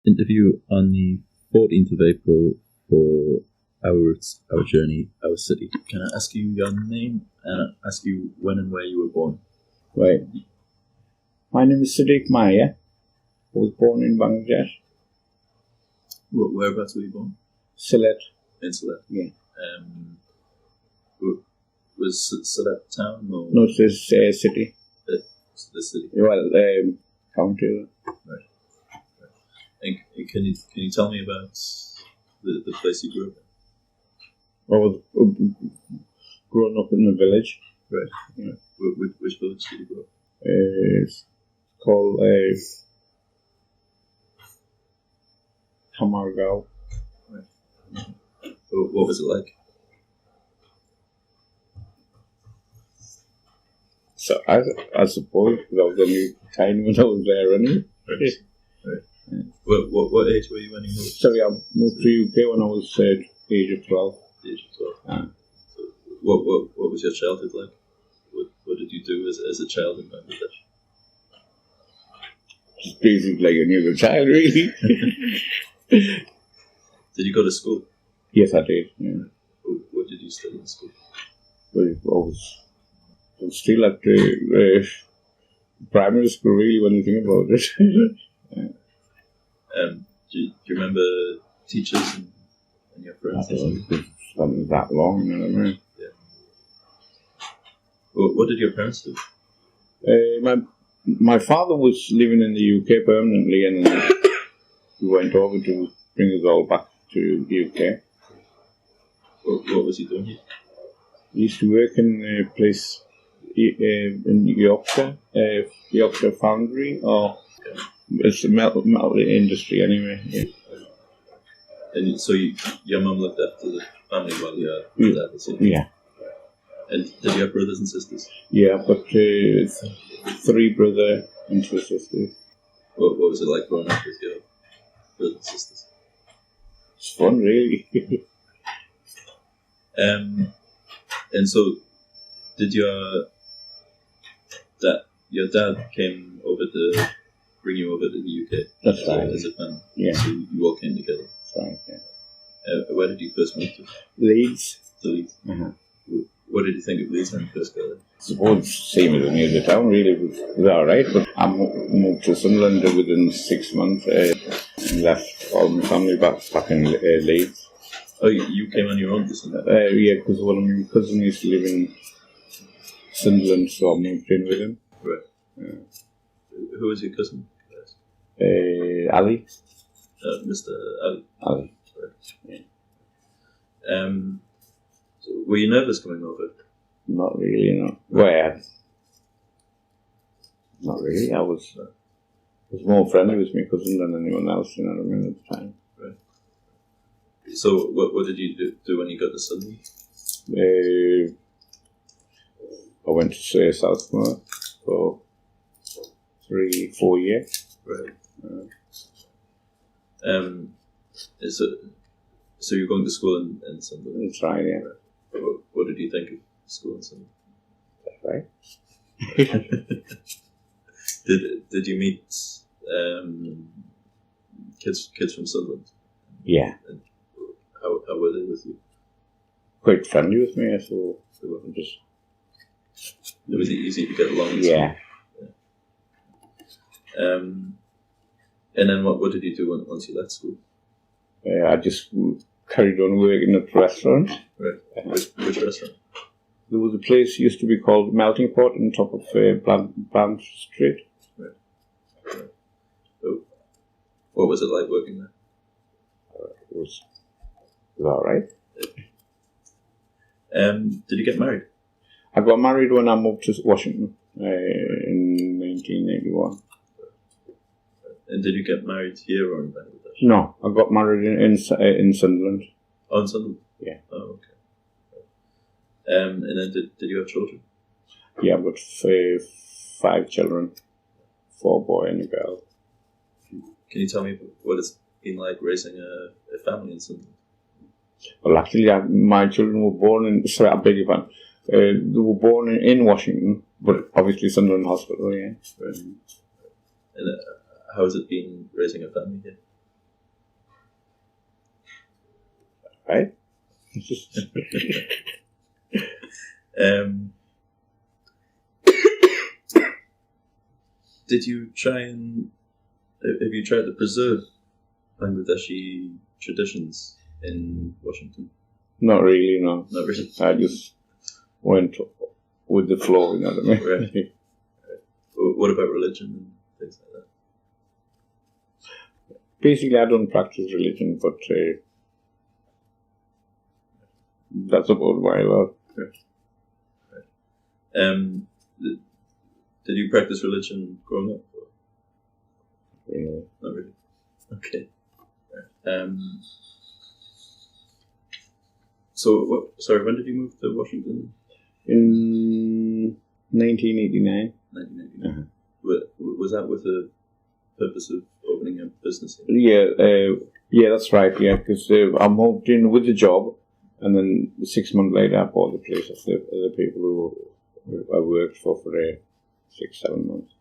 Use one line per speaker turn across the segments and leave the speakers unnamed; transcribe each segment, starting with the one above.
interview on the 14th of April for our roots, our journey, our city. Can I ask you your name and ask you when and where you were born?
Right. My name is Sadik Miah. I was born in Bangladesh.
Whereabouts were you born?
Sylhet.
In Sylhet?
Yeah.
Was Sylhet town or?
No, it's this city.
The city?
Well, county.
Right. And can you tell me about the place you grew up in?
I was growing up in a village.
Right.
Yeah.
Which village did you grow up?
It's called Kamargaon.
Right. What was it like?
So I suppose that was only tiny when I was there anyway.
Right. Right. Yeah. What age were you when you moved?
Sorry, I moved to UK when I was age of 12.
Age of 12. So what was your childhood like? What did you do as a child in Bangladesh?
Just basically like any other child, really.
Did you go to school?
Yes, I did. Yeah.
What did you study in school?
Well, I was still at primary school, really, when you think about it.
Yeah. Do you remember teachers and your friends?
It wasn't that long, you know what I mean?
Yeah. What did your parents do?
My father was living in the UK permanently, and then he went over to bring us all back to the UK.
What was he doing here?
He used to work in a place in Yorkshire, Yorkshire Foundry, or it's a metal industry anyway. Yeah.
And so your mum looked after the family while your dad was here?
Yeah.
And did you have brothers and sisters?
Yeah, I've got 3 brothers and 2 sisters.
What was it like growing up with your brothers and sisters?
It's fun, really.
And so, did your dad came over to bring you over to the UK?
That's right.
As a family?
Yeah.
So you all came together?
That's right, yeah.
Where did you first move to?
Leeds.
To Leeds?
Uh-huh.
What did you think of Leeds when you first got there?
I suppose same as any other town, really. It was alright, but I moved to Sunderland within 6 months and left all my family back in Leeds.
Oh, you came on your own to Sunderland?
Yeah, because one of my cousins used to live in Sunderland, so I moved in with him.
Right. Who was your cousin?
Ali.
Mr. Ali?
Ali.
Right. Yeah. So were you nervous coming over?
Not really, no. Well, not really. I was more friendly with my cousin than anyone else, you know what I mean, at the time.
Right. So what did you do when you got to Sunderland?
I went to South Moor for 3-4 years.
Right. So you're going to school in Sunderland?
That's right, yeah.
What did you think of school in Sunderland?
That's right.
Did you meet kids from Sunderland?
Yeah.
And how were they with you?
Quite friendly with me, so
They were.
just...
It was easy to get along with.
Yeah.
And then what did you do once you left school?
I just carried on working at the restaurant.
Right. Which restaurant?
There was a place used to be called Melting Pot on top of Bland Street.
Right. So, what was it like working there?
It was alright.
Did you get married?
I got married when I moved to Washington in 1981.
And did you get married here or in Bangladesh?
No, I got married in Sunderland.
Oh, in Sunderland?
Yeah.
Oh, okay. And then did you have children?
Yeah, I've got 5 children, 4 boys and a girl.
Can you tell me what it's been like raising a family in Sunderland?
Well, actually, my children were born in... Sorry, I beg your pardon. They were born in Washington, but obviously Sunderland Hospital, yeah.
Right. And how has it been raising a family here?
Right?
Did you try and have you tried to preserve Bangladeshi traditions in Washington?
Not really, no.
Not really.
I just went with the flow, you know what I mean?
Right. What about religion and things like that?
Basically, I don't practice religion, but that's about my lot.
Did you practice religion growing up?
Yeah.
Not really. Okay. Sorry, when did you move to Washington?
In 1989.
1989.
Uh-huh.
Was that with the purpose of opening a business
here? Yeah, that's right. Yeah, because I moved in with the job, and then 6 months later, I bought the place of the people who I worked for 6-7 months.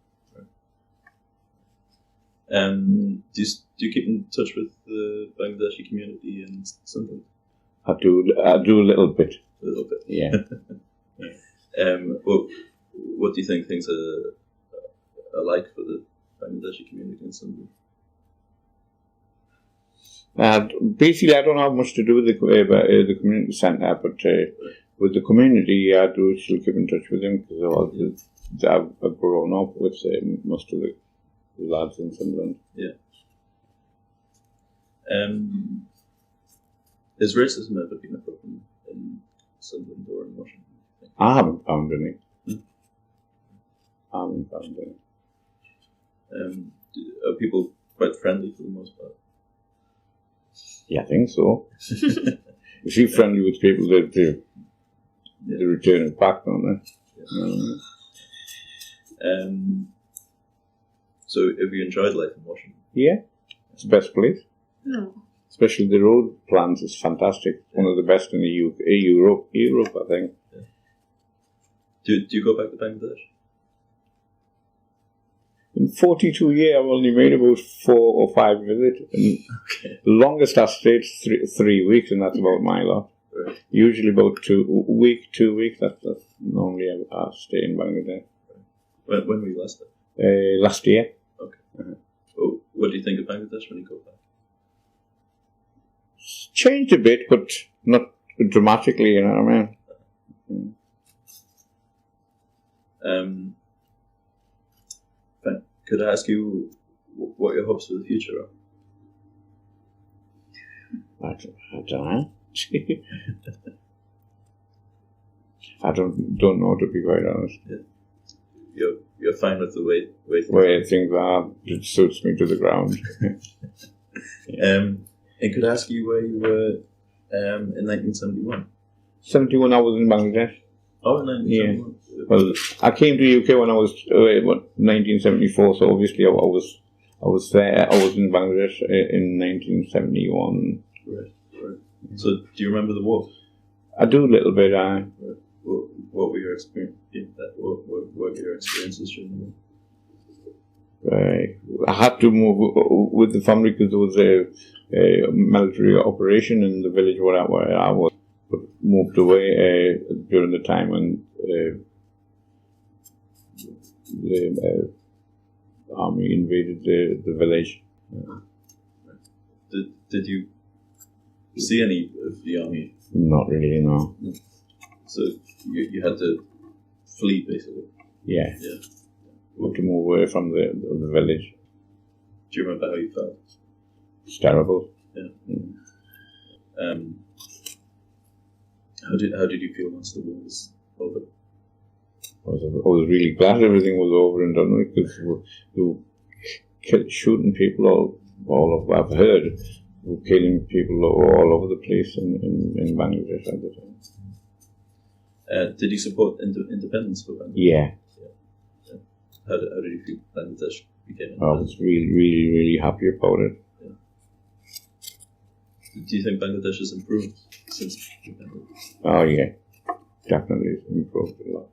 Do you keep in touch with the Bangladeshi community in Sunderland?
I do a little bit.
A little bit.
Yeah.
Well, what do you think things are like for the Bangladeshi community in Sunderland?
Basically, I don't have much to do with the community centre, but with the community, I do still keep in touch with them because I've grown up with most of the lads in Sunderland.
Yeah. Has racism ever been a problem in Sunderland or in Washington?
I haven't found any. I haven't found any.
Are people quite friendly for the most part?
Yeah, I think so. If you're friendly with people, they return it back, don't they?
Yeah. So have you enjoyed life in Washington?
Yeah, it's the best place.
No.
Especially the road plans is fantastic. One of the best in the Europe, I think.
Yeah. Do you go back to Bangladesh?
In 42 years, I've only made about 4 or 5 visits. And
Okay.
the longest I've stayed is 3 weeks, and that's about my lot.
Right.
Usually about 2 weeks. That's normally I stay in Bangladesh.
When were you last there?
Last year.
Okay. Oh, what do you think of Bangladesh when you go back?
It's changed a bit, but not dramatically, you know what I mean?
Could I ask you what your hopes for the future are?
I don't know. I don't know, to be quite honest.
Yeah. You're fine with the way
Things are, it suits me to the ground.
And could I ask you where you were in 1971?
71, I was in Bangladesh.
Oh, in 1971.
Well, I came to the UK when I was 1974, so obviously I was there. I was in Bangladesh in 1971.
Right. So, do you remember the war?
I do a little bit.
What were your experiences? What were your experiences during the war?
I had to move with the family because there was a military operation in the village where I was. But moved away during the time when the army invaded the village.
Did you see any of the army?
Not really, no.
So you had to flee, basically.
Yeah.
Yeah.
Had to move away from the village.
Do you remember how you felt?
It's terrible.
Yeah. How did you feel once the war was over?
I was really glad everything was over and done with, because they were shooting people all over. I've heard they were killing people all over the place in Bangladesh at the time.
Did you support independence for Bangladesh?
Yeah.
How did you feel Bangladesh became independent?
I was really, really, really happy about it.
Yeah. Do you think Bangladesh has improved since independence?
Oh yeah, definitely it's improved a lot.